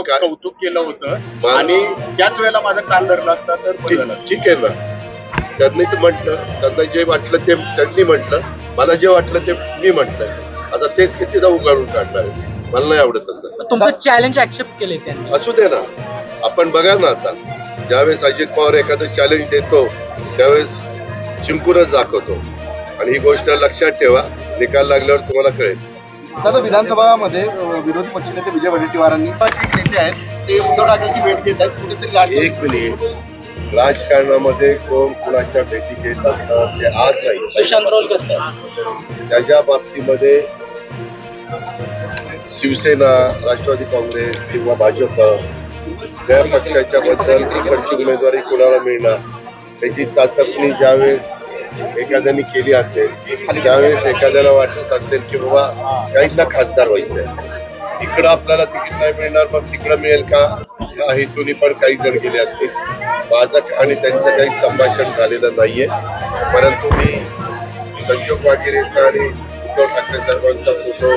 कौतुक केलं होतं आणि त्याच वेळेला माझं कान धरलं असता तर ठीक आहे ना. त्यांनीच म्हटलं, त्यांना जे वाटलं ते त्यांनी म्हटलं, मला जे वाटलं ते मी म्हटलं. आता तेच कितीदा उगाळून काढणार आहे. मला नाही आवडत तसं. तुमचं चॅलेंज ऍक्सेप्ट केले त्यांनी. असू दे ना. आपण बघा ना, आता ज्यावेळेस अजित पवार एखादं चॅलेंज देतो त्यावेळेस जिंकूनच दाखवतो. आणि ही गोष्ट लक्षात ठेवा, निकाल लागल्यावर तुम्हाला कळेल. दादा, विधानसभामध्ये विरोधी पक्षनेते विजय वडेट्टीवारांनी नेते आहेत ते उद्धव ठाकरेंची भेट घेत आहेत. कुठेतरी एक मिनिट, राजकारणामध्ये कोण कुणाच्या भेटी घेत असतात ते आज नाही. त्याच्या बाबतीमध्ये शिवसेना, राष्ट्रवादी काँग्रेस किंवा भाजप त्या पक्षाच्या बद्दल इकडची उमेदवारी कुणाला मिळणार त्याची चाचपणी ज्यावेळेस एखाद्याने केली असेल, त्यावेळेस एखाद्याला वाटत असेल की बाबा काहींना खासदार व्हायचंय, इकडं आपल्याला तिकीट नाही मिळणार, मग तिकडं मिळेल का या हेतूने पण काही जण गेले असतील. माझं आणि त्यांचं काही संभाषण झालेलं नाहीये. परंतु मी संजोग वागिरेचा आणि उद्धव ठाकरे साहेबांचा फोटो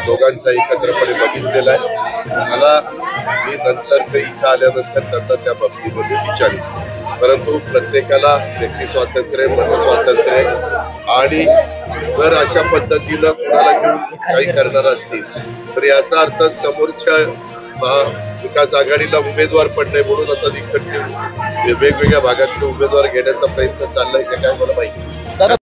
दोघांचा एकत्रपणे बघितलेला आहे. मला मी नंतर इथं आल्यानंतर त्यांना त्या बाबतीमध्ये विचारेन. परंतु प्रत्येकाला व्यक्ती स्वातंत्र्य, मत स्वातंत्र्य आणि जर अशा पद्धतीनं कुणाला घेऊन काही करणार असतील तर याचा अर्थ समोरच्या विकास आघाडीला उमेदवार पण नाही म्हणून आता इकडचे वेगवेगळ्या भागातले उमेदवार घेण्याचा प्रयत्न चाललाय का काय मला माहिती.